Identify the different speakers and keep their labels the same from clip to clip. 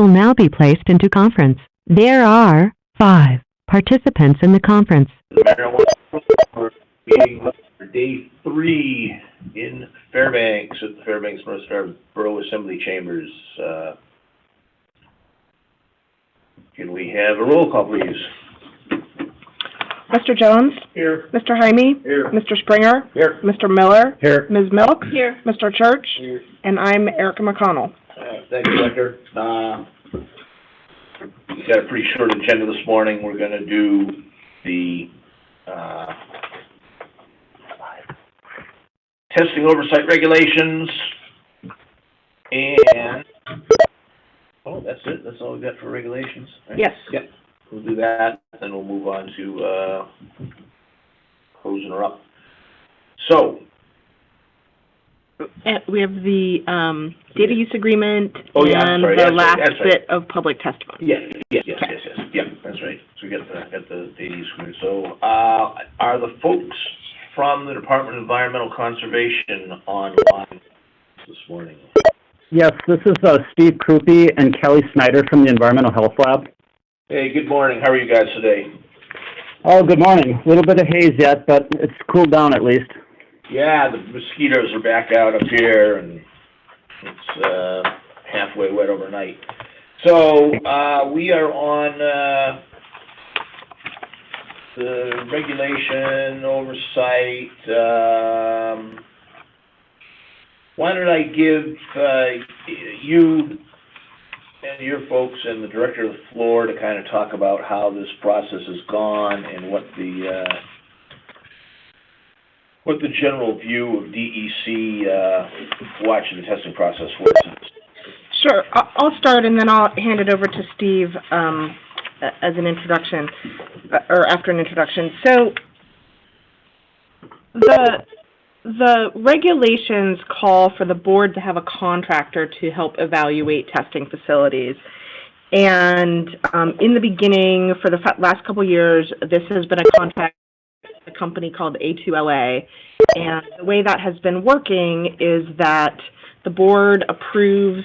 Speaker 1: will now be placed into conference. There are 5 participants in the conference.
Speaker 2: Marijuana meeting for day 3 in Fairbanks at the Fairbanks North Star Borough Assembly Chambers. Can we have a roll call, please?
Speaker 3: Mr. Jones?
Speaker 2: Here.
Speaker 3: Mr. Jaime?
Speaker 2: Here.
Speaker 3: Mr. Springer?
Speaker 2: Here.
Speaker 3: Mr. Miller?
Speaker 2: Here.
Speaker 3: Ms. Milk?
Speaker 4: Here.
Speaker 3: Mr. Church?
Speaker 2: Here.
Speaker 3: And I'm Erica McConnell.
Speaker 2: Thank you, Director. We've got a pretty short agenda this morning. We're going to do the testing oversight regulations, and that's it. That's all we've got for regulations. Right?
Speaker 3: Yes.
Speaker 2: Yep. We'll do that, then we'll move on to closing her up. So,
Speaker 4: We have the data use agreement
Speaker 2: I'm sorry.
Speaker 4: the last
Speaker 2: That's right.
Speaker 4: bit of public testimony.
Speaker 2: Yes, that's right. So we got the data use agreement. So, are the folks from the Department of Environmental Conservation online this morning?
Speaker 5: Yes, this is Steve Krupe and Kelly Snyder from the Environmental Health Lab.
Speaker 2: Hey, good morning. How are you guys today?
Speaker 5: Oh, good morning. A little bit of haze yet, but it's cooled down at least.
Speaker 2: Yeah, the mosquitoes are back out up here, and it's halfway wet overnight. So we are on the regulation oversight. Why don't I give you and your folks and the director of the floor to kind of talk about how this process has gone and what the general view of DEC watching the testing process was.
Speaker 3: Sure. I'll start and then I'll hand it over to Steve as an introduction, or after an introduction. So the regulations call for the board to have a contractor to help evaluate testing facilities. And in the beginning, for the last couple of years, this has been a contract with a company called A2LA. And the way that has been working is that the board approves,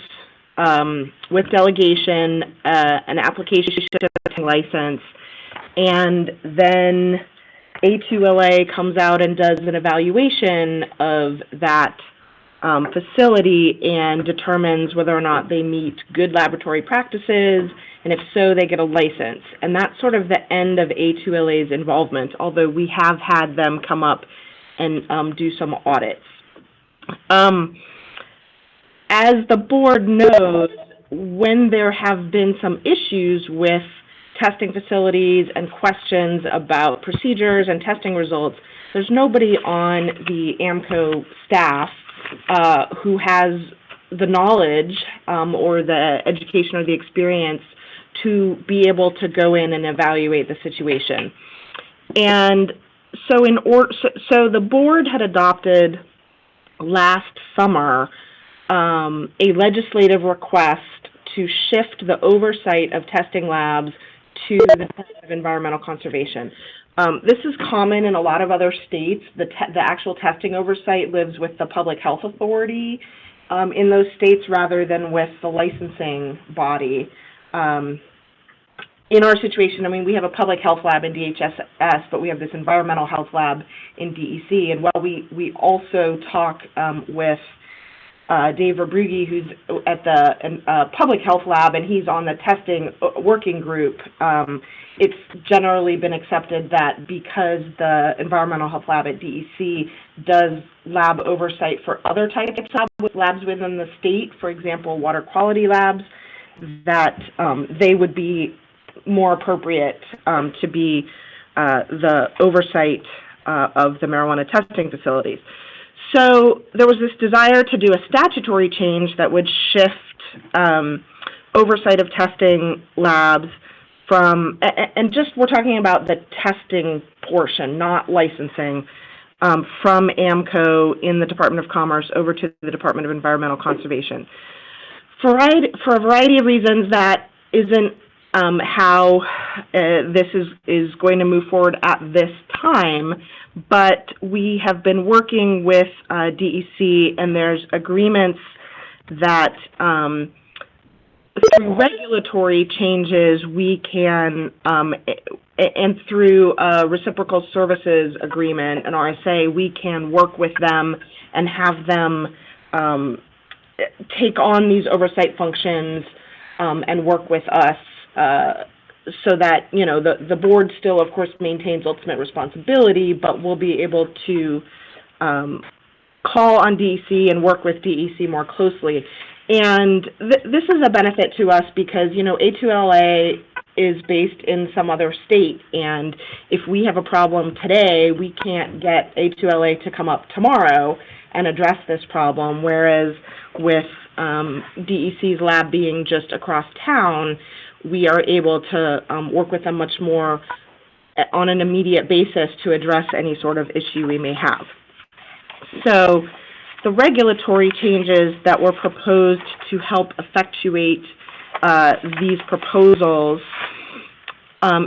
Speaker 3: with delegation, an application to a license, and then A2LA comes out and does an evaluation of that facility and determines whether or not they meet good laboratory practices, and if so, they get a license. And that's sort of the end of A2LA's involvement, although we have had them come up and do some audits. As the board knows, when there have been some issues with testing facilities and questions about procedures and testing results, there's nobody on the AMCO staff who has the knowledge or the education or the experience to be able to go in and evaluate the situation. And so so the board had adopted last summer a legislative request to shift the oversight of testing labs to the Department of Environmental Conservation. This is common in a lot of other states. The actual testing oversight lives with the Public Health Authority in those states rather than with the licensing body. In our situation, I mean, we have a public health lab in DHS, but we have this environmental health lab in DEC. And while we also talk with Dave Verbrugge, who's at the public health lab, and he's on the testing working group, it's generally been accepted that because the environmental health lab at DEC does lab oversight for other types of labs within the state, for example, water quality labs, that they would be more appropriate to be the oversight of the marijuana testing facilities. So there was this desire to do a statutory change that would shift oversight of testing labs from, and just we're talking about the testing portion, not licensing, from AMCO in the Department of Commerce over to the Department of Environmental Conservation. For a variety of reasons, that isn't how this is going to move forward at this time, but we have been working with DEC, and there's agreements that through regulatory changes, we can, and through a reciprocal services agreement, an RSA, we can work with them and have them take on these oversight functions and work with us so that, you know, the board still, of course, maintains ultimate responsibility, but we'll be able to call on DEC and work with DEC more closely. And this is a benefit to us because, you know, A2LA is based in some other state, and if we have a problem today, we can't get A2LA to come up tomorrow and address this problem, whereas with DEC's lab being just across town, we are able to work with them much more on an immediate basis to address any sort of issue we may have. So the regulatory changes that were proposed to help effectuate these proposals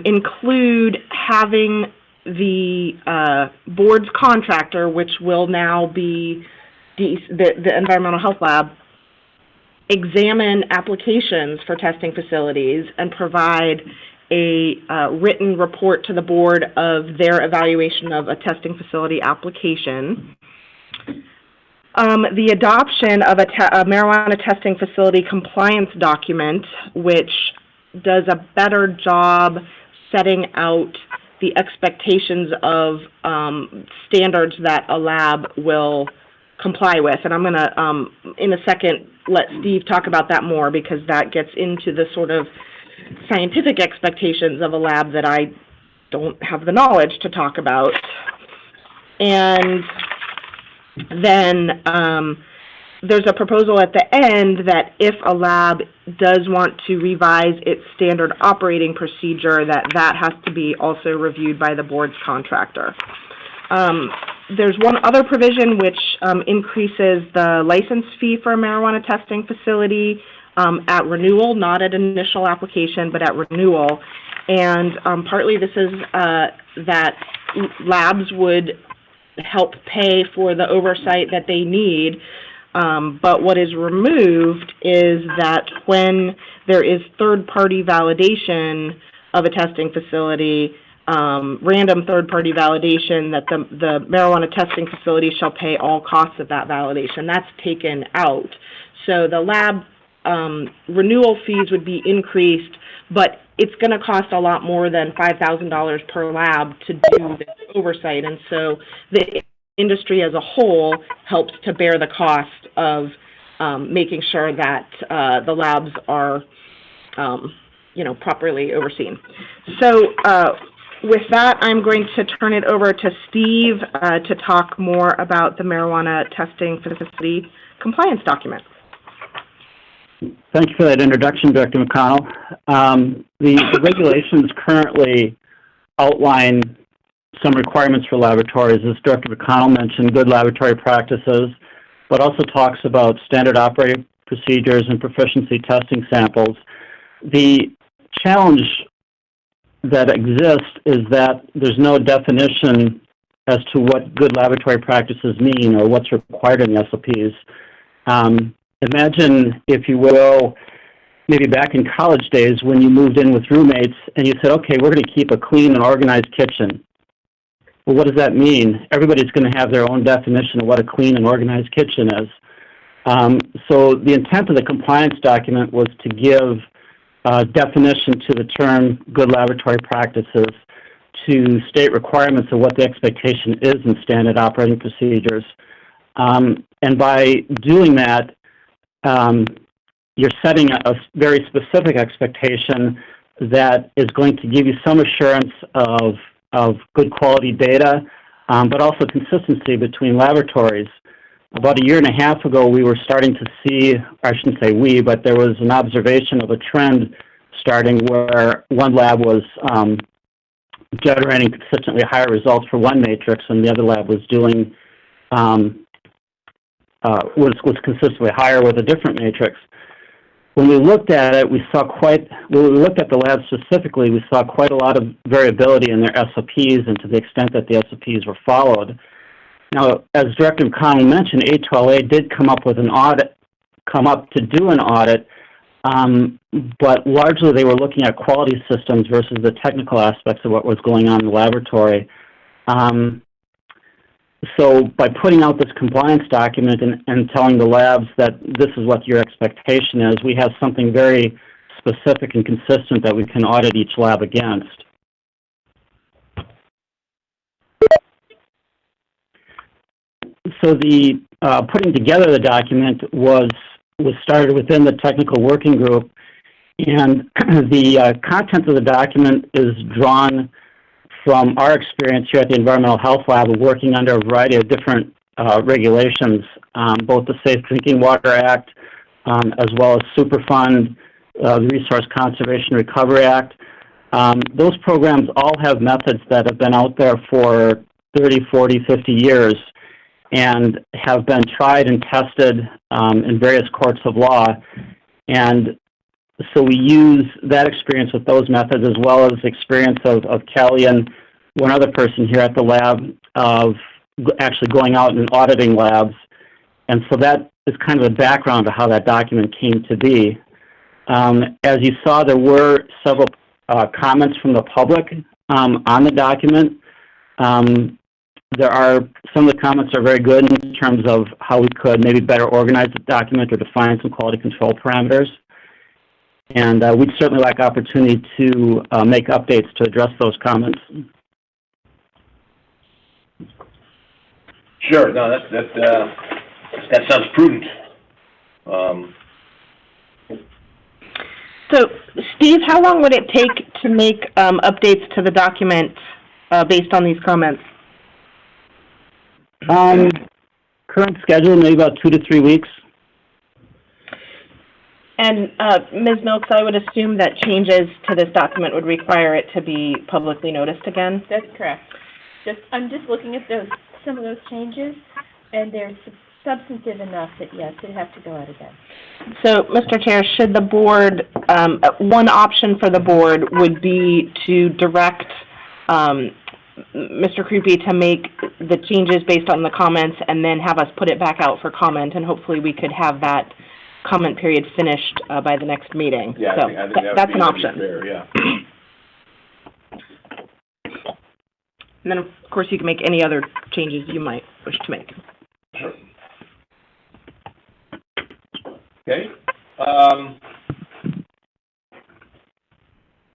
Speaker 3: include having the board's contractor, which will now be the Environmental Health Lab, examine applications for testing facilities and provide a written report to the board of their evaluation of a testing facility application. The adoption of a marijuana testing facility compliance document, which does a better job setting out the expectations of standards that a lab will comply with. And I'm going to, in a second, let Steve talk about that more because that gets into the sort of scientific expectations of a lab that I don't have the knowledge to talk about. And then there's a proposal at the end that if a lab does want to revise its standard operating procedure, that has to be also reviewed by the board's contractor. There's one other provision which increases the license fee for a marijuana testing facility at renewal, not at initial application, but at renewal. And partly this is that labs would help pay for the oversight that they need. But what is removed is that when there is third-party validation of a testing facility, random third-party validation, that the marijuana testing facility shall pay all costs of that validation. That's taken out. So the lab renewal fees would be increased, but it's going to cost a lot more than $5,000 per lab to do this oversight. And so the industry as a whole helps to bear the cost of making sure that the labs are, properly overseen. So with that, I'm going to turn it over to Steve to talk more about the marijuana testing facility compliance document.
Speaker 5: Thank you for that introduction, Director McConnell. The regulations currently outline some requirements for laboratories, as Director McConnell mentioned, good laboratory practices, but also talks about standard operating procedures and proficiency testing samples. The challenge that exists is that there's no definition as to what good laboratory practices mean or what's required in the SOPs. Imagine, if you will, maybe back in college days when you moved in with roommates and you said, okay, we're going to keep a clean and organized kitchen. Well, what does that mean? Everybody's going to have their own definition of what a clean and organized kitchen is. So the intent of the compliance document was to give definition to the term good laboratory practices, to state requirements of what the expectation is in standard operating procedures. And by doing that, you're setting a very specific expectation that is going to give you some assurance of good quality data, but also consistency between laboratories. About a year and a half ago, we were starting to see, or I shouldn't say we, but there was an observation of a trend starting where one lab was generating consistently higher results for one matrix, and the other lab was doing was consistently higher with a different matrix. When we looked at it, when we looked at the lab specifically, we saw quite a lot of variability in their SOPs and to the extent that the SOPs were followed. Now, as Director McConnell mentioned, A2LA did come up to do an audit but largely they were looking at quality systems versus the technical aspects of what was going on in the laboratory. So by putting out this compliance document and telling the labs that this is what your expectation is, we have something very specific and consistent that we can audit each lab against. So the putting together the document was started within the technical working group, and the content of the document is drawn from our experience here at the Environmental Health Lab of working under a variety of different regulations, both the Safe Drinking Water Act, as well as Superfund, the Resource Conservation Recovery Act. Those programs all have methods that have been out there for 30, 40, 50 years and have been tried and tested in various courts of law. And so we use that experience with those methods as well as experience of Kelly and one other person here at the lab of actually going out and auditing labs. And so that is kind of the background of how that document came to be. As you saw, there were several comments from the public on the document. There are, some of the comments are very good in terms of how we could maybe better organize the document or define some quality control parameters. And we'd certainly like opportunity to make updates to address those comments.
Speaker 2: Sure. No, that sounds prudent.
Speaker 3: So, Steve, how long would it take to make updates to the document based on these comments?
Speaker 5: Current schedule, maybe about 2 to 3 weeks.
Speaker 3: And Ms. Milks, I would assume that changes to this document would require it to be publicly noticed again?
Speaker 6: That's correct. I'm just looking at some of those changes, and they're substantive enough that, yes, it'd have to go out again.
Speaker 3: So, Mr. Chair, should the board, one option for the board would be to direct Mr. Creepy to make the changes based on the comments and then have us put it back out for comment, and hopefully we could have that comment period finished by the next meeting.
Speaker 2: Yeah,
Speaker 3: so
Speaker 2: I think
Speaker 3: that's an option.
Speaker 2: Fair, yeah.
Speaker 3: And then, of course, you can make any other changes you might wish to make.
Speaker 2: Sure. Okay.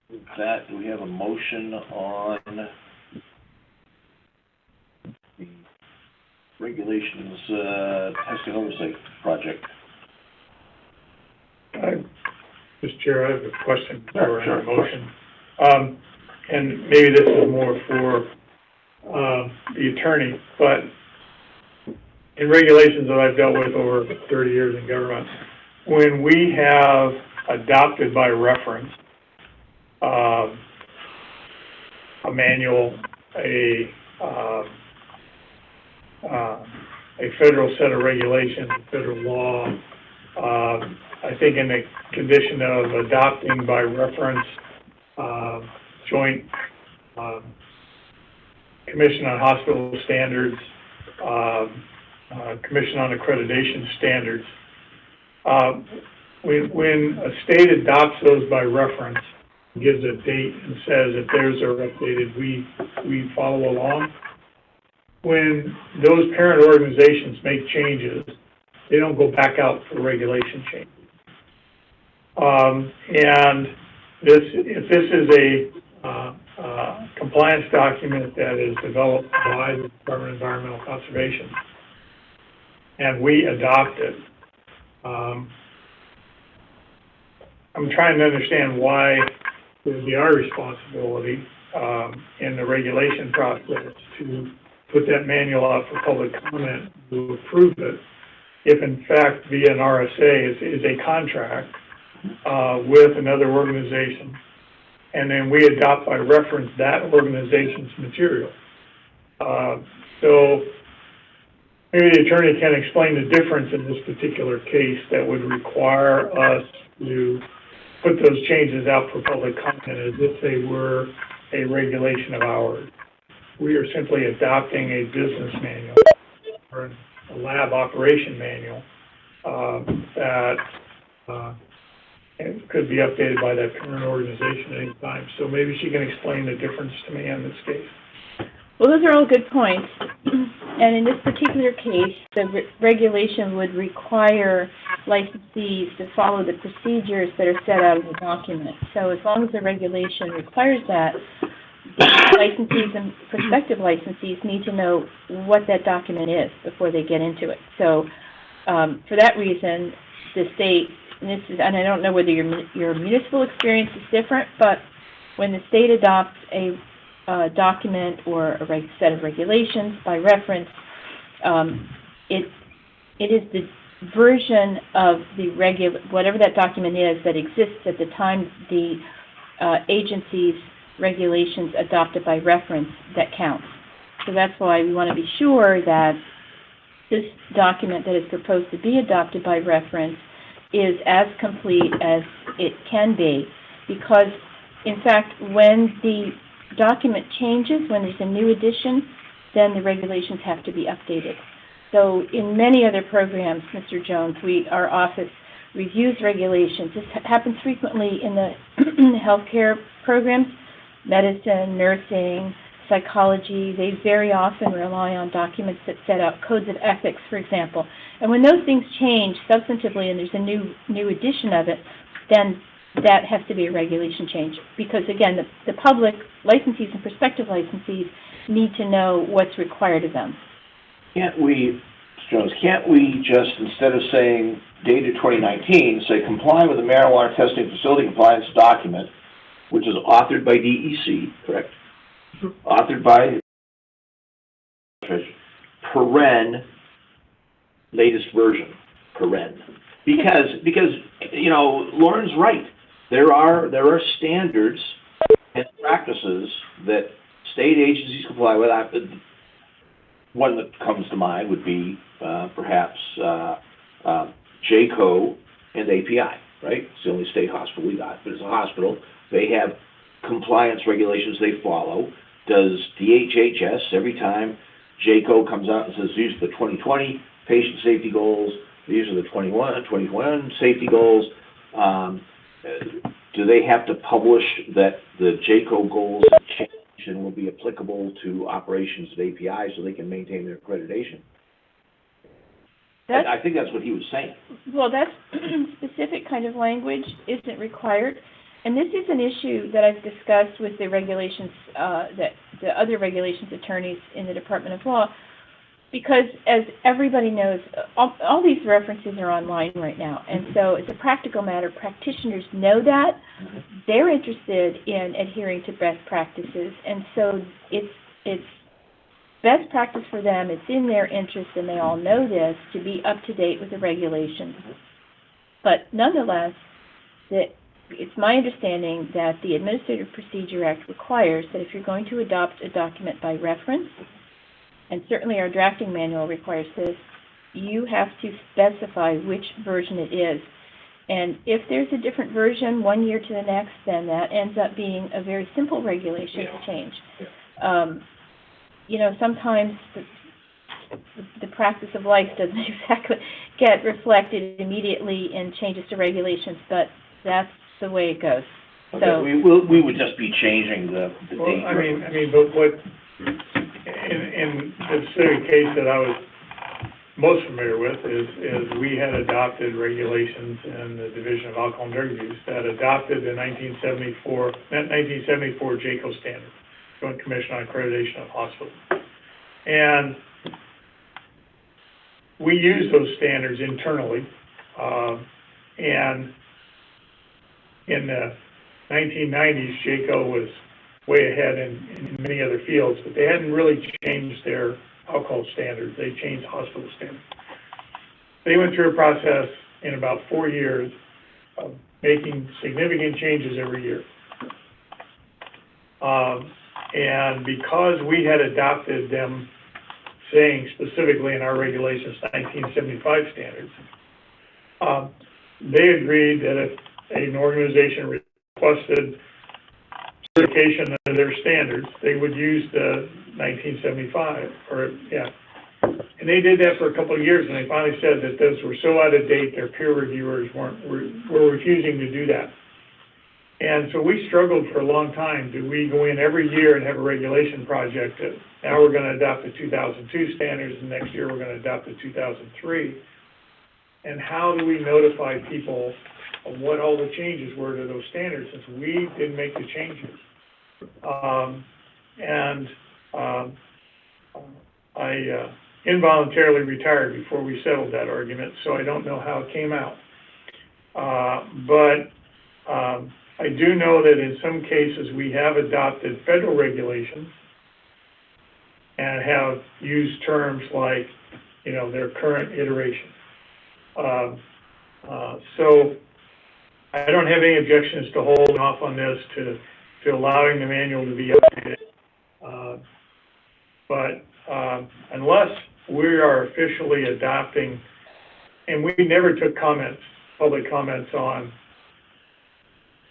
Speaker 2: With that, do we have a motion on the regulations testing oversight project?
Speaker 7: Mr. Chair, I have a question for
Speaker 2: Sure,
Speaker 7: the motion. And maybe this is more for the attorney, but in regulations that I've dealt with over 30 years in government, when we have adopted by reference a manual, a federal set of regulations, federal law, I think in the condition of adopting by reference joint Commission on Hospital Standards, Commission on Accreditation Standards. When a state adopts those by reference, gives a date and says if theirs are updated, we follow along. When those parent organizations make changes, they don't go back out for regulation changes. And if this is a compliance document that is developed by the Department of Environmental Conservation, and we adopt it, I'm trying to understand why it would be our responsibility in the regulation process to put that manual out for public comment to approve it, if in fact via an RSA is a contract with another organization, and then we adopt by reference that organization's material. So maybe the attorney can explain the difference in this particular case that would require us to put those changes out for public comment as if they were a regulation of ours. We are simply adopting a business manual or a lab operation manual that it could be updated by that current organization at any time. So maybe she can explain the difference to me in this case.
Speaker 6: Well, those are all good points. And in this particular case, the regulation would require licensees to follow the procedures that are set out in the document. So as long as the regulation requires that, licensees and prospective licensees need to know what that document is before they get into it. So for that reason, the state, and I don't know whether your municipal experience is different, but when the state adopts a document or a set of regulations by reference, it is the version of the whatever that document is that exists at the time the agency's regulations adopted by reference that counts. So that's why we want to be sure that this document that is proposed to be adopted by reference is as complete as it can be, because in fact when the document changes, when there's a new edition, then the regulations have to be updated. So in many other programs, Mr. Jones, our office reviews regulations. This happens frequently in the healthcare programs, medicine, nursing, psychology. They very often rely on documents that set out codes of ethics, for example. And when those things change substantively and there's a new edition of it, then that has to be a regulation change. Because again, the public, licensees and prospective licensees, need to know what's required of them.
Speaker 2: Can't we, Mr. Jones, can't we just, instead of saying dated 2019, say comply with the marijuana testing facility compliance document, which is authored by DEC, correct? Authored by paren, latest version, paren. Because you know, Lauren's right. There are standards and practices that state agencies comply with. One that comes to mind would be perhaps JCO and API, right? It's the only state hospital we got, but it's a hospital. They have compliance regulations they follow. Does DHHS, every time JCO comes out and says, these are the 2020 patient safety goals, these are the 21 safety goals, do they have to publish that the JCO goals change and will be applicable to operations at API so they can maintain their accreditation? I think that's what he was saying.
Speaker 6: Well, that specific kind of language isn't required. And this is an issue that I've discussed with the regulations, the other regulations attorneys in the Department of Law, because as everybody knows, all these references are online right now. And so as a practical matter, practitioners know that. They're interested in adhering to best practices. And so it's best practice for them. It's in their interest, and they all know this, to be up to date with the regulations. But nonetheless, it's my understanding that the Administrative Procedure Act requires that if you're going to adopt a document by reference, and certainly our drafting manual requires this, you have to specify which version it is. And if there's a different version 1 year to the next, then that ends up being a very simple regulation to change. You know, sometimes the practice of life doesn't exactly get reflected immediately in changes to regulations, but that's the way it goes.
Speaker 2: Okay,
Speaker 6: So
Speaker 2: we would just be changing the
Speaker 7: Well,
Speaker 2: date.
Speaker 7: I mean, but what, in the specific case that I was most familiar with is we had adopted regulations in the Division of Alcohol and Drug Abuse that adopted the 1974 JCO standard, Joint Commission on Accreditation of Hospitals. And we use those standards internally, and in the 1990s, JCO was way ahead in many other fields, but they hadn't really changed their alcohol standards. They changed hospital standards. They went through a process in about 4 years of making significant changes every year. And because we had adopted them, saying specifically in our regulations 1975 standards, they agreed that if an organization requested certification of their standards, they would use the 1975, And they did that for a couple of years, and they finally said that those were so out of date, their peer reviewers were refusing to do that. And so we struggled for a long time. Do we go in every year and have a regulation project that now we're gonna adopt the 2002 standards, and next year we're gonna adopt the 2003? And how do we notify people of what all the changes were to those standards, since we didn't make the changes? I involuntarily retired before we settled that argument, so I don't know how it came out. I do know that in some cases we have adopted federal regulations and have used terms like, you know, their current iteration. So I don't have any objections to holding off on this, to allowing the manual to be updated. Unless we are officially adopting, and we never took comments, public comments on,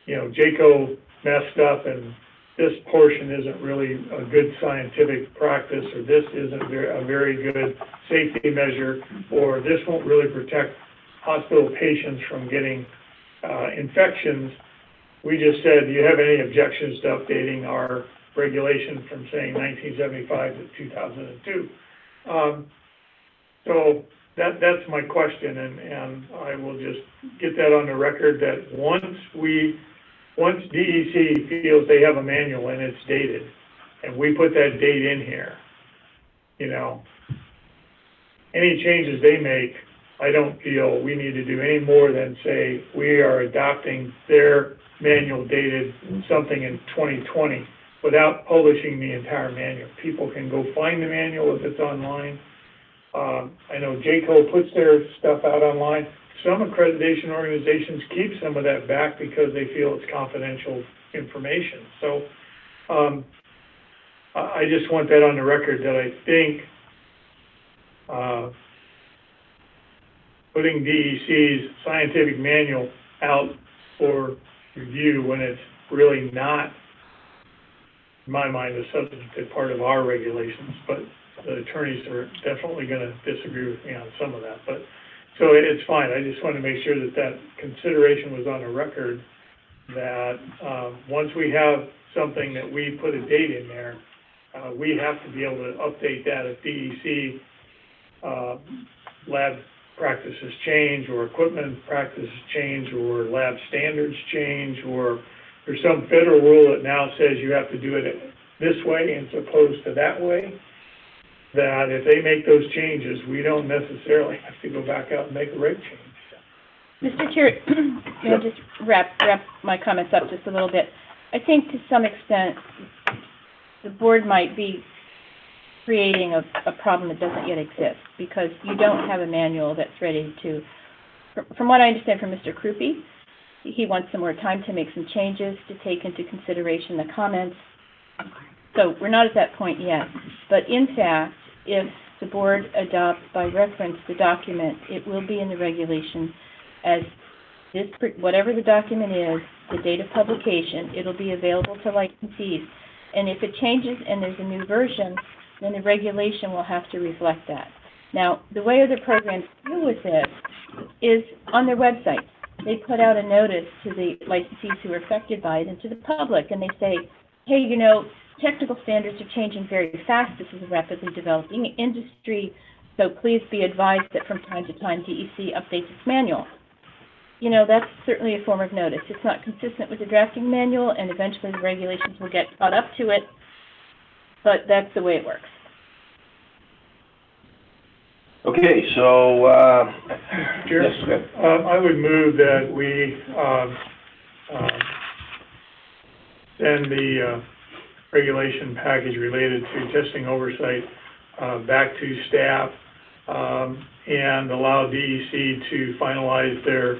Speaker 7: you know, JACO messed up and this portion isn't really a good scientific practice, or this isn't a very good safety measure, or this won't really protect hospital patients from getting infections. We just said, do you have any objections to updating our regulation from saying 1975 to 2002? So that's my question, and I will just get that on the record that once DEC feels they have a manual and it's dated, and we put that date in here, you know, any changes they make, I don't feel we need to do any more than say we are adopting their manual dated something in 2020 without publishing the entire manual. People can go find the manual if it's online. I know JACO puts their stuff out online. Some accreditation organizations keep some of that back because they feel it's confidential information. So I just want that on the record that I think putting DEC's scientific manual out for review when it's really not, in my mind, a substantive part of our regulations, but the attorneys are definitely going to disagree with me on some of that. But so it's fine. I just want to make sure that that consideration was on the record, that once we have something that we put a date in there, we have to be able to update that if DEC lab practices change, or equipment practices change, or lab standards change, or there's some federal rule that now says you have to do it this way as opposed to that way, that if they make those changes, we don't necessarily have to go back out and make a rate change.
Speaker 6: Mr. Chair, may I just wrap my comments up just a little bit? I think to some extent, the board might be creating a problem that doesn't yet exist, because you don't have a manual that's ready to, from what I understand from Mr. Krupe, he wants some more time to make some changes, to take into consideration the comments. So we're not at that point yet. But in fact, if the board adopts by reference the document, it will be in the regulation as this, whatever the document is, the date of publication, it'll be available to licensees. And if it changes and there's a new version, then the regulation will have to reflect that. Now, the way other programs deal with this is on their website. They put out a notice to the licensees who are affected by it and to the public, and they say, hey, you know, technical standards are changing very fast. This is a rapidly developing industry, so please be advised that from time to time DEC updates its manual. You know, that's certainly a form of notice. It's not consistent with the drafting manual, and eventually the regulations will get caught up to it, but that's the way it works.
Speaker 2: Okay, so,
Speaker 7: Mr. Chair,
Speaker 2: yes, go ahead.
Speaker 7: I would move that we send the regulation package related to testing oversight back to staff and allow DEC to finalize their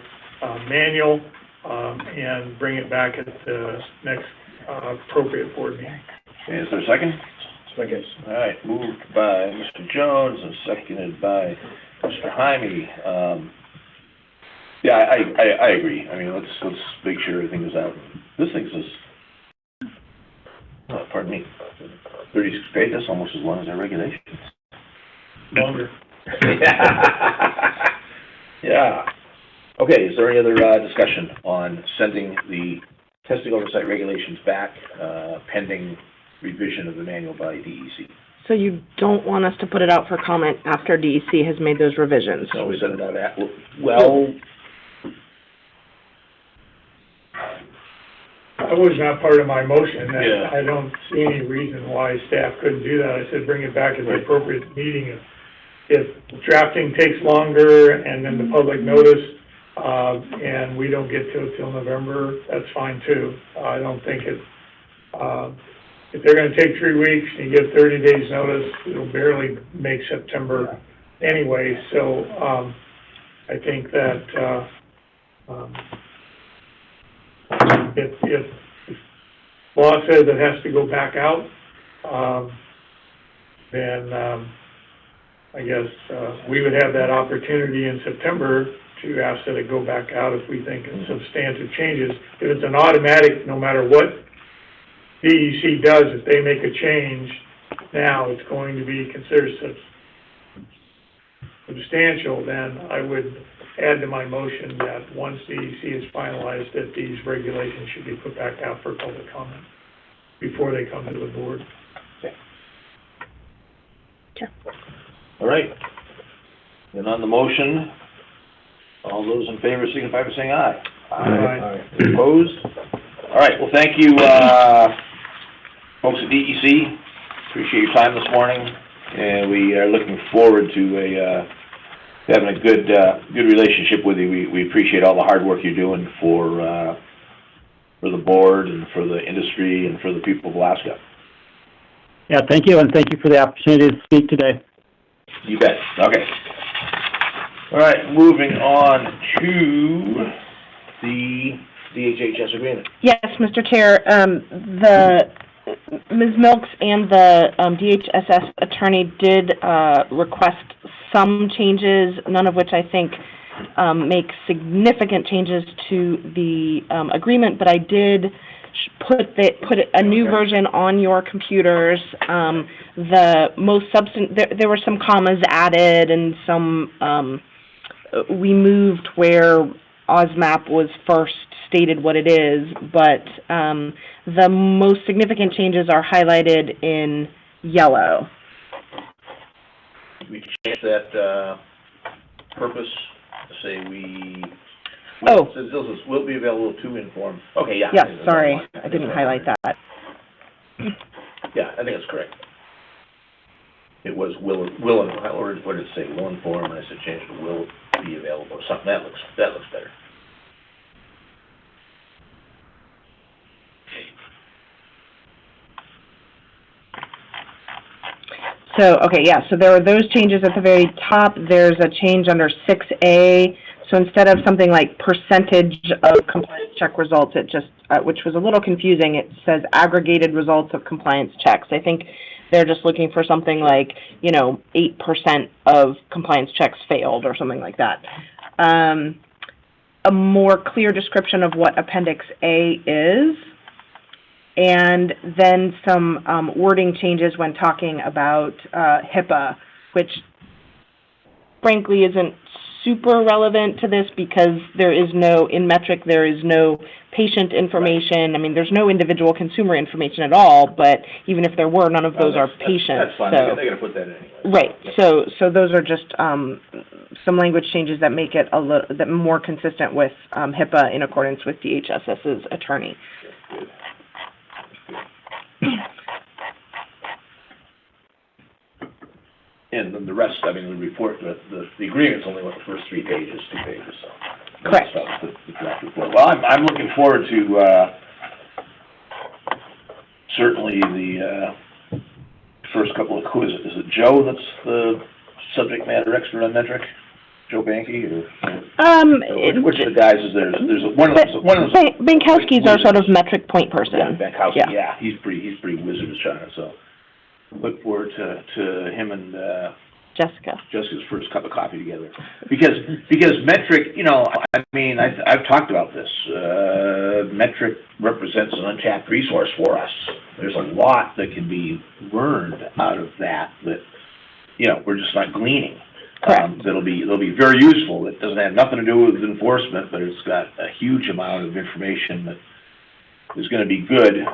Speaker 7: manual and bring it back at the next appropriate board meeting.
Speaker 2: Okay, is there a second?
Speaker 7: Second.
Speaker 2: All right, moved by Mr. Jones and seconded by Mr. Jaime. Yeah, I agree. I mean, let's make sure everything is out. This thing is, pardon me, 36 pages, almost as long as our regulations.
Speaker 7: longer.
Speaker 2: Yeah. Okay, is there any other, discussion on sending the testing oversight regulations back, pending revision of the manual by DEC?
Speaker 3: So you don't want us to put it out for comment after DEC has made those revisions?
Speaker 2: So we send it out well,
Speaker 7: That was not part of my motion.
Speaker 2: Yeah.
Speaker 7: I don't see any reason why staff couldn't do that. I said bring it back at the appropriate meeting. If drafting takes longer and then the public notice, and we don't get to it till November, that's fine too. I don't think it, if they're gonna take 3 weeks and you give 30 days notice, it'll barely make September anyway. So, I think that, if law says it has to go back out, then, I guess, we would have that opportunity in September to ask that it go back out if we think it's substantive changes. If it's an automatic, no matter what DEC does, if they make a change now, it's going to be considered substantial, then I would add to my motion that once DEC is finalized, that these regulations should be put back out for public comment before they come to the board.
Speaker 2: all right. And on the motion, all those in favor signify by saying aye.
Speaker 7: Aye.
Speaker 2: Opposed? All right, well, thank you, folks at DEC. Appreciate your time this morning, and we are looking forward to having a good relationship with you. We appreciate all the hard work you're doing for the board and for the industry and for the people of Alaska.
Speaker 5: Yeah, thank you, and thank you for the opportunity to speak today.
Speaker 2: You bet. Okay. All right, moving on to the DHHS agreement.
Speaker 3: Yes, Mr. Chair, Ms. Milks and the DHSS attorney did request some changes, none of which I think make significant changes to the agreement, but I did put a new version on your computers. There were some commas added and some we moved where OSMAP was first stated what it is, but the most significant changes are highlighted in yellow.
Speaker 2: We change that purpose to say we...
Speaker 3: Oh.
Speaker 2: It says will be available to inform. Okay, yeah.
Speaker 3: Yes, sorry, I didn't highlight that.
Speaker 2: Yeah, I think that's correct. It was will, or what did it say? Will inform, and I said change to will be available or something. That looks better.
Speaker 3: So, okay, yeah, so there are those changes at the very top. There's a change under 6A. So instead of something like percentage of compliance check results, it just, which was a little confusing, it says aggregated results of compliance checks. I think they're just looking for something like, 8% of compliance checks failed or something like that. A more clear description of what Appendix A is, and then some wording changes when talking about HIPAA, which frankly isn't super relevant to this because there is in metric, there is no patient information. I mean, there's no individual consumer information at all, but even if there were, none of those are patients.
Speaker 2: That's fine.
Speaker 3: So,
Speaker 2: they're going to put that in anyway.
Speaker 3: right. So those are just some language changes that make it a little more consistent with HIPAA in accordance with DHSS's attorney.
Speaker 2: And then the rest, I mean, the report, the agreement's only the first 3 pages, 2 pages, so.
Speaker 3: Correct.
Speaker 2: That's the draft report. Well, I'm looking forward to, certainly the, first couple of quizzes. Is it Joe that's the subject matter expert on metric? Joe Banke, or? Which of the guys is there? There's one of them.
Speaker 3: Bankowski's our sort of metric point person.
Speaker 2: Yeah, Bankowski,
Speaker 3: Yeah.
Speaker 2: yeah, he's pretty wizard as China, so. Look forward to him and, Jessica's first cup of coffee together. Because metric, I mean, I've talked about this. Metric represents an untapped resource for us. There's a lot that can be learned out of that we're just not gleaning.
Speaker 3: Correct.
Speaker 2: That'll be very useful. It doesn't have nothing to do with enforcement, but it's got a huge amount of information that is gonna be good.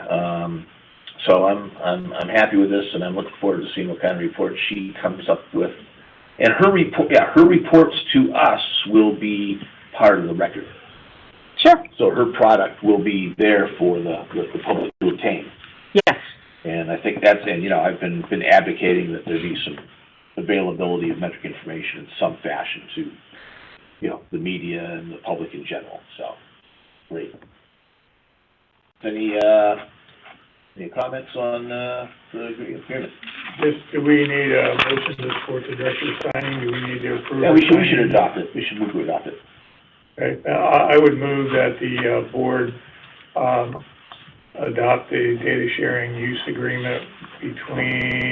Speaker 2: So I'm happy with this, and I'm looking forward to seeing what kind of report she comes up with. And her reports to us will be part of the record.
Speaker 3: Sure.
Speaker 2: So her product will be there for the public to obtain.
Speaker 3: Yes.
Speaker 2: And I think that's, and I've been advocating that there be some availability of metric information in some fashion to, the media and the public in general. So, great. Any comments on the agreement?
Speaker 7: Do we need a motion to support the director's signing? Do we need to approve?
Speaker 2: Yeah, we should
Speaker 7: signing?
Speaker 2: adopt it. We should move to adopt it.
Speaker 7: Okay, I would move that the board adopt the data sharing use agreement between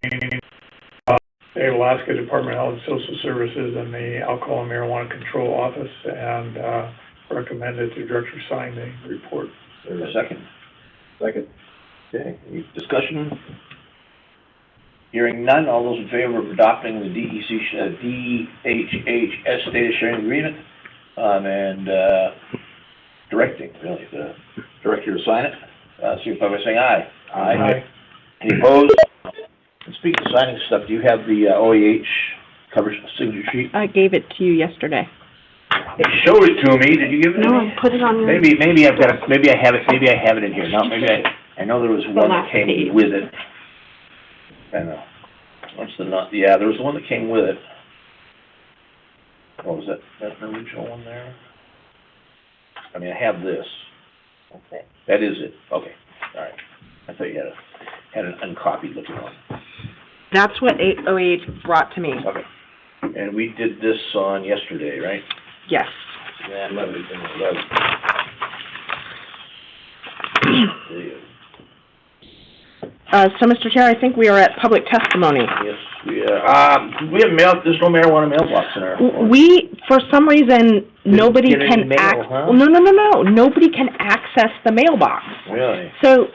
Speaker 7: the Alaska Department of Health and Social Services and the Alcohol and Marijuana Control Office, and recommend that the director sign the report.
Speaker 2: Is there a second? Second. Okay, any discussion? Hearing none, all those in favor of adopting the DHHS data sharing agreement, and directing, really, the director to sign it, signify by saying aye.
Speaker 7: Aye.
Speaker 2: Any opposed? And speaking of signing stuff, do you have the OEH cover signature sheet?
Speaker 3: I gave it to you yesterday.
Speaker 2: You showed it to me, did you give it to
Speaker 3: No,
Speaker 2: me?
Speaker 3: I put it on your...
Speaker 2: Maybe I have it in here. No, I know there was one that came
Speaker 3: page.
Speaker 2: with it. I know. Yeah, there was the one that came with it. What was that the original one there? I mean, I have this. Okay. That is it. Okay, all right. I thought you had an uncopied looking one.
Speaker 3: That's what OEH brought to me.
Speaker 2: Okay. And we did this on yesterday, right?
Speaker 3: Yes.
Speaker 2: Yeah, 11.
Speaker 3: So, Mr. Chair, I think we are at public testimony.
Speaker 2: Yes, we have there's no marijuana mailbox in our...
Speaker 3: For some reason, nobody
Speaker 2: get any
Speaker 3: can
Speaker 2: mail, huh?
Speaker 3: No. Nobody can access the mailbox.
Speaker 2: Really?
Speaker 3: So,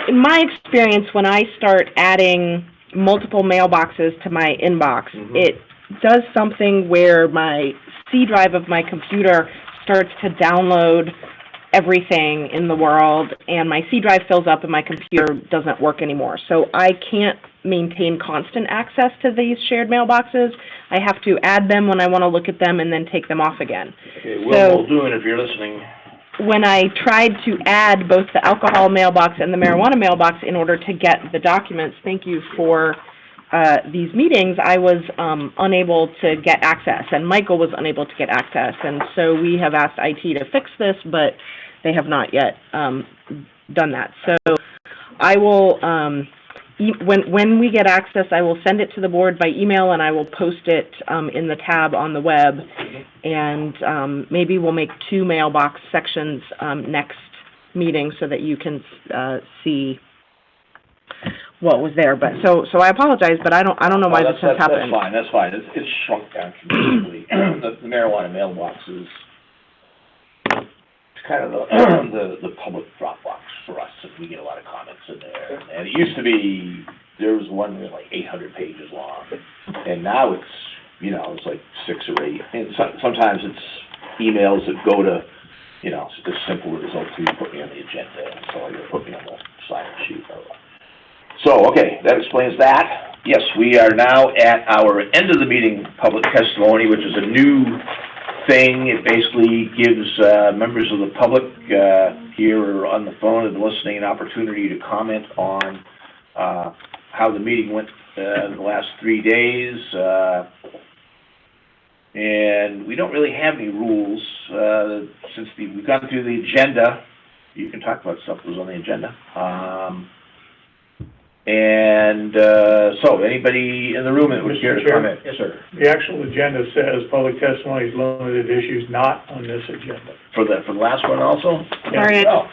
Speaker 3: in my experience, when I start adding multiple mailboxes to my inbox, it does something where my C drive of my computer starts to download everything in the world, and my C drive fills up and my computer doesn't work anymore. So I can't maintain constant access to these shared mailboxes. I have to add them when I want to look at them and then take them off again.
Speaker 2: Okay, we'll do it if you're listening.
Speaker 3: When I tried to add both the alcohol mailbox and the marijuana mailbox in order to get the documents, thank you for these meetings, I was unable to get access, and Michael was unable to get access, and so we have asked IT to fix this, but they have not yet done that. So I will, when we get access, I will send it to the board by email, and I will post it in the tab on the web, and maybe we'll make 2 mailbox sections next meeting so that you can see what was there. But so I apologize, but I don't know why this has happened.
Speaker 2: That's fine. It's shrunk down considerably. The marijuana mailbox is kind of the public drop box for us, and we get a lot of comments in there. And it used to be, there was one that was like 800 pages long, and now it's, it's like 6 or 8. And sometimes it's emails that go to, it's as simple as, please put me on the agenda, and so you put me on the sign-in sheet. So, okay, that explains that. Yes, we are now at our end of the meeting public testimony, which is a new thing. It basically gives members of the public here or on the phone and listening an opportunity to comment on how the meeting went in the last 3 days. And we don't really have any rules since we've gone through the agenda. You can talk about stuff that was on the agenda. So anybody in the room that would care to comment? Yes, sir.
Speaker 7: The actual agenda says public testimony is limited to issues not on this agenda.
Speaker 2: For the last one also?
Speaker 3: Sorry,
Speaker 2: Oh.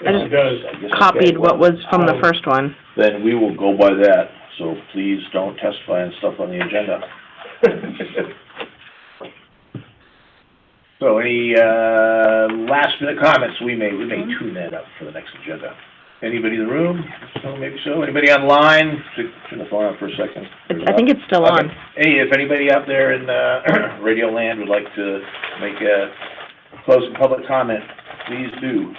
Speaker 7: Yes, it does.
Speaker 3: copied what was from the first one.
Speaker 2: Then we will go by that, so please don't testify on stuff on the agenda. So any last minute comments, we may tune that up for the next agenda. Anybody in the room? So, maybe so. Anybody online? Turn the phone on for a second.
Speaker 4: I think it's still on.
Speaker 2: Okay. Hey, if anybody out there in Radio Land would like to make a closing public comment, please do.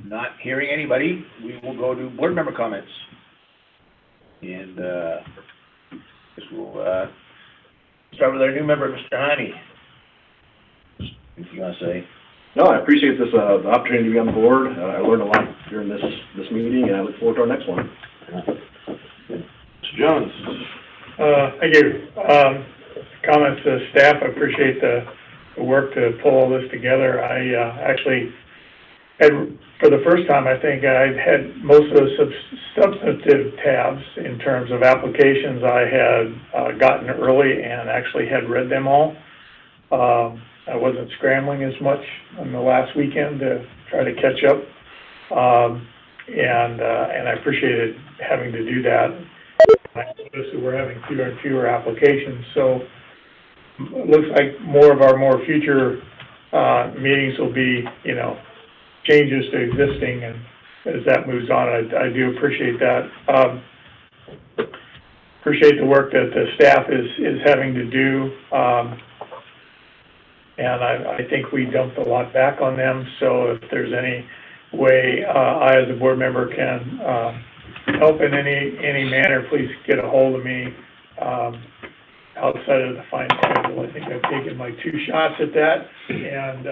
Speaker 2: Not hearing anybody, we will go to board member comments. And guess we'll start with our new member, Mr. Heine. Anything you want to say?
Speaker 8: No, I appreciate this, the opportunity to be on the board. I learned a lot during this meeting, and I look forward to our next one.
Speaker 2: Mr. Jones?
Speaker 7: Thank you. Comments to staff, I appreciate the work to pull all this together. I actually had, for the first time, I think I've had most of the substantive tabs in terms of applications I had gotten early and actually had read them all. I wasn't scrambling as much on the last weekend to try to catch up. And I appreciated having to do that. I noticed that we're having fewer and fewer applications, so it looks like more of our future meetings will be, you know, changes to existing, and as that moves on, I do appreciate that. Appreciate the work that the staff is having to do. And I think we dumped a lot back on them, so if there's any way I as a board member can help in any manner, please get a hold of me outside of the fine schedule. I think I've taken my 2 shots at that, and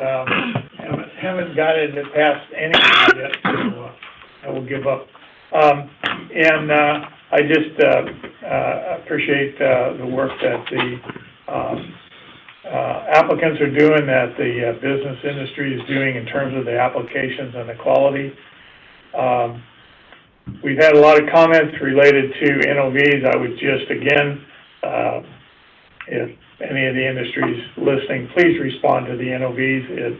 Speaker 7: haven't got it past anything yet, so I will give up. And I just appreciate the work that the applicants are doing, that the business industry is doing in terms of the applications and the quality. We've had a lot of comments related to NOVs. I would just, again, if any of the industries listening, please respond to the NOVs.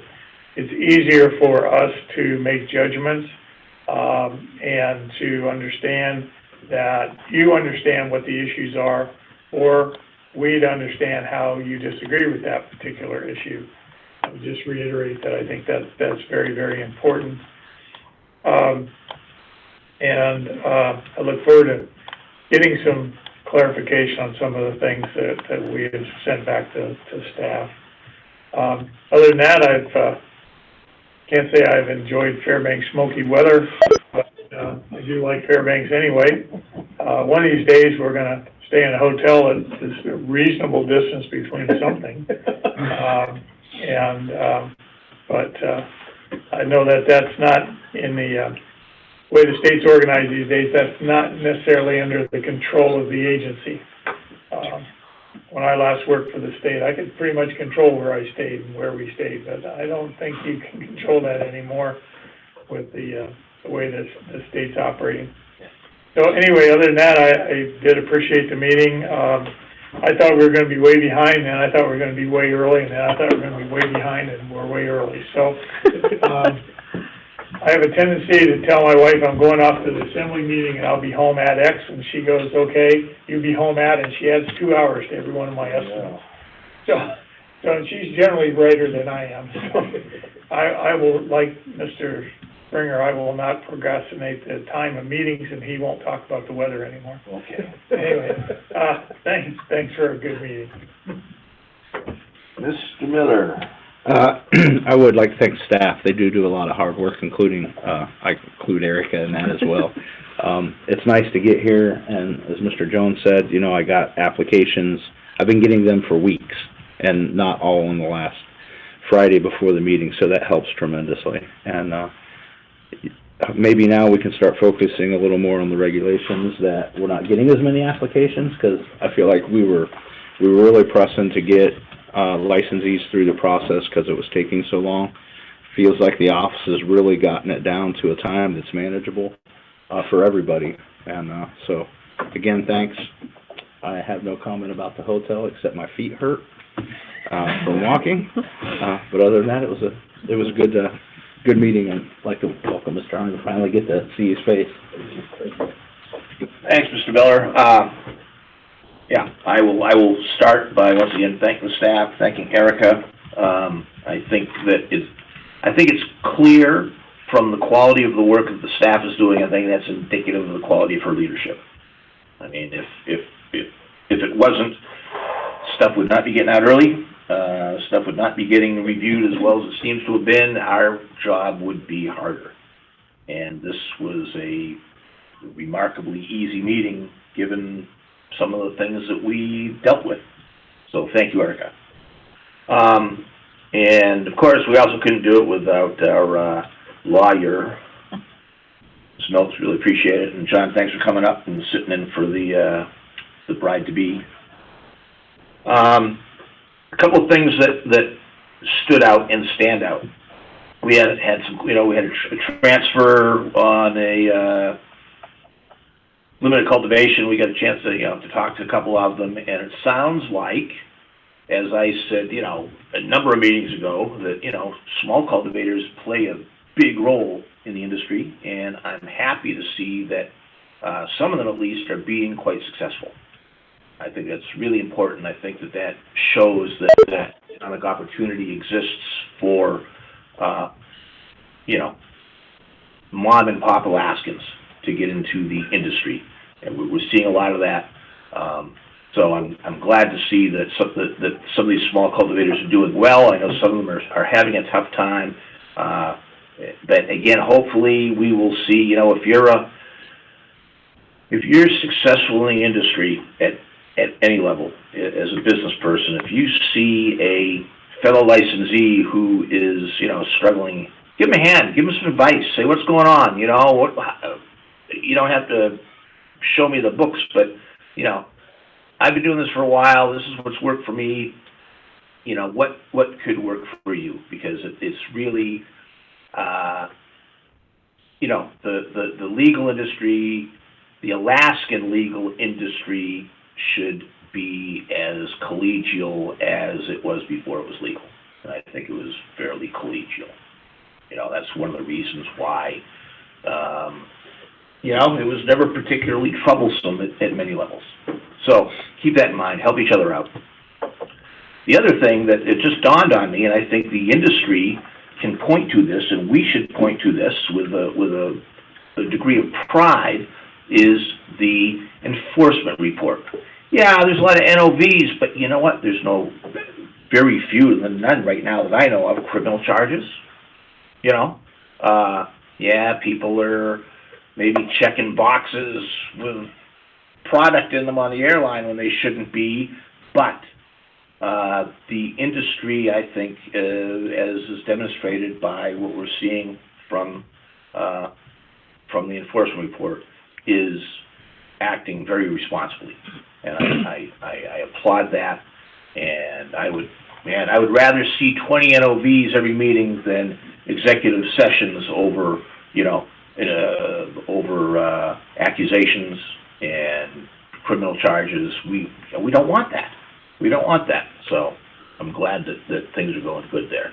Speaker 7: It's easier for us to make judgments and to understand that you understand what the issues are, or we'd understand how you disagree with that particular issue. I would just reiterate that I think that's very, very important. And I look forward to getting some clarification on some of the things that we have sent back to staff. Other than that, can't say I've enjoyed Fairbanks' smoky weather, but I do like Fairbanks anyway. One of these days, we're going to stay in a hotel that is a reasonable distance between something. But I know that that's not in the way the state's organized these days. That's not necessarily under the control of the agency. When I last worked for the state, I could pretty much control where I stayed and where we stayed, but I don't think you can control that anymore with the way the state's operating. So anyway, other than that, I did appreciate the meeting. I thought we were going to be way behind, and I thought we were going to be way early, and then I thought we were going to be way behind, and we're way early. So I have a tendency to tell my wife I'm going off to the assembly meeting and I'll be home at X, and she goes, okay, you be home at, and she adds 2 hours to every one of my estimates. So she's generally brighter than I am. So I will, like Mr. Springer, I will not procrastinate the time of meetings, and he won't talk about the weather anymore.
Speaker 2: Okay.
Speaker 7: Anyway, thanks for a good meeting.
Speaker 2: Mr. Miller?
Speaker 9: I would like to thank staff. They do a lot of hard work, including, I include Erica in that as well. It's nice to get here, and as Mr. Jones said, you know, I got applications. I've been getting them for weeks, and not all on the last Friday before the meeting, so that helps tremendously. And maybe now we can start focusing a little more on the regulations, that we're not getting as many applications, because I feel like we were really pressing to get licensees through the process because it was taking so long. Feels like the office has really gotten it down to a time that's manageable for everybody. And so, again, thanks. I have no comment about the hotel except my feet hurt from walking. But other than that, it was a good meeting, and I'd like to welcome Mr. Arnold to finally get to see his face.
Speaker 2: Thanks, Mr. Miller. Yeah, I will start by once again thanking the staff, thanking Erica. I think that I think it's clear from the quality of the work that the staff is doing. I think that's indicative of the quality of her leadership. I mean, if it wasn't, stuff would not be getting out early. Stuff would not be getting reviewed as well as it seems to have been. Our job would be harder. And this was a remarkably easy meeting, given some of the things that we dealt with. So thank you, Erica. And of course, we also couldn't do it without our lawyer, Ms. Milks. Really appreciate it. And John, thanks for coming up and sitting in for the bride-to-be. A couple of things that stood out and stand out. We had some, we had a transfer on a limited cultivation. We got a chance to, to talk to a couple of them, and it sounds like, as I said, a number of meetings ago, that, small cultivators play a big role in the industry, and I'm happy to see that some of them, at least, are being quite successful. I think that's really important. I think that shows that economic opportunity exists for, mom and pop Alaskans to get into the industry, and we're seeing a lot of that. So I'm glad to see that some of these small cultivators are doing well. I know some of them are having a tough time, but again, hopefully we will see. If you're successful in the industry at any level as a business person, if you see a fellow licensee who is, struggling, give them a hand, give them some advice, say what's going on, you don't have to show me the books, but, I've been doing this for a while, this is what's worked for me, what could work for you, because it's really, the legal industry, the Alaskan legal industry should be as collegial as it was before it was legal. And I think it was fairly collegial. That's one of the reasons why, it was never particularly troublesome at many levels. So keep that in mind. Help each other out. The other thing that it just dawned on me, and I think the industry can point to this, and we should point to this with a degree of pride, is the enforcement report. Yeah, there's a lot of NOVs, but you know what? There's very few, none right now that I know of, criminal charges. People are maybe checking boxes with product in them on the airline when they shouldn't be, but the industry, I think, as is demonstrated by what we're seeing from the enforcement report, is acting very responsibly, and I applaud that. And I would rather see 20 NOVs every meeting than executive sessions over accusations and criminal charges. We don't want that. We don't want that. So I'm glad that things are going good there.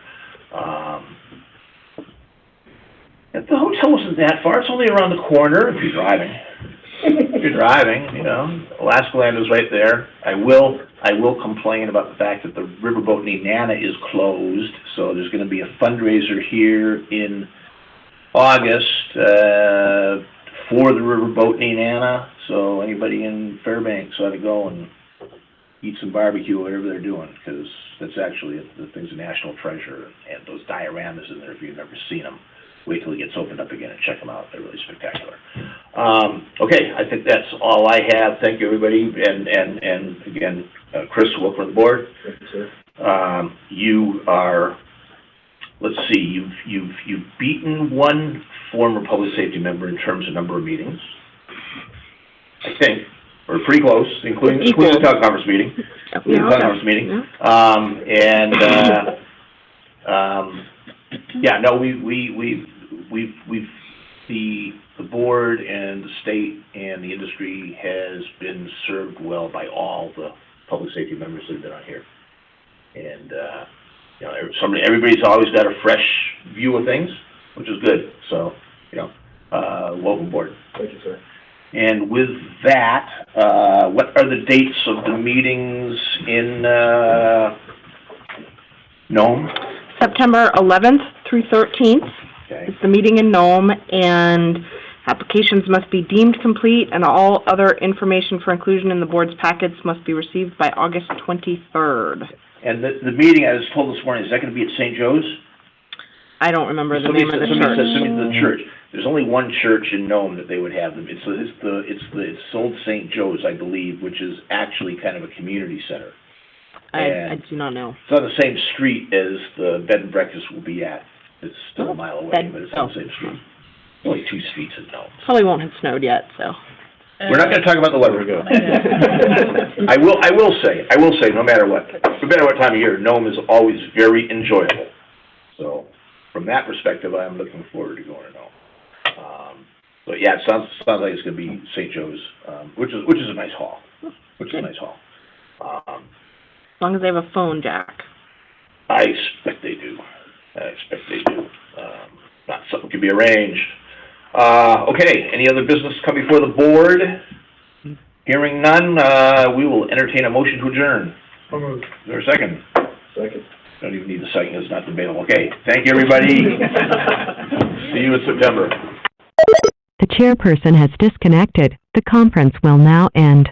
Speaker 2: The hotel wasn't that far. It's only around the corner if you're driving. If you're driving, Alaska Land is right there. I will complain about the fact that the riverboat Nenana is closed, so there's going to be a fundraiser here in August for the riverboat Nenana, so anybody in Fairbanks ought to go and eat some barbecue, whatever they're doing, because that's actually, the thing's a national treasure, and those dioramas in there, if you've never seen them, wait till it gets opened up again and check them out. They're really spectacular. Okay, I think that's all I have. Thank you, everybody. And again, Chris, welcome to the board.
Speaker 8: Thank you, sir.
Speaker 2: You are, let's see, you've beaten one former public safety member in terms of number of meetings, I think, or pretty close, including the teleconference meeting. The board and the state and the industry has been served well by all the public safety members that have been on here. And, everybody's always got a fresh view of things, which is good. So, welcome aboard.
Speaker 8: Thank you, sir.
Speaker 2: And with that, what are the dates of the meetings in Nome?
Speaker 3: September 11th through 13th
Speaker 2: Okay,
Speaker 3: is the meeting in Nome, and applications must be deemed complete, and all other information for inclusion in the board's packets must be received by August 23rd.
Speaker 2: and the meeting, I was told this morning, is that gonna be at St. Joe's?
Speaker 3: I don't remember the name of the
Speaker 2: Somebody
Speaker 3: church.
Speaker 2: said, somebody the church. There's only one church in Nome that they would have them. It's Old St. Joe's, I believe, which is actually kind of a community center.
Speaker 3: I do not know.
Speaker 2: It's on the same street as the bed and breakfast will be at. It's still a mile away, but it's on the same street. Only 2 streets in Nome.
Speaker 3: Probably won't have snowed yet, so.
Speaker 2: We're not gonna talk about the weather. I will say, no matter what time of year, Nome is always very enjoyable. So, from that perspective, I'm looking forward to going to Nome. But yeah, it sounds like it's gonna be St. Joe's, which is a nice hall,
Speaker 3: As long as they have a phone jack.
Speaker 2: I expect they do. Not something can be arranged. Okay, any other business come before the board? Hearing none, we will entertain a motion to adjourn.
Speaker 7: So moved.
Speaker 2: Is there a second?
Speaker 8: Second.
Speaker 2: Don't even need a second, it's not debatable. Okay, thank you, everybody. See you in September.
Speaker 1: The chairperson has disconnected. The conference will now end.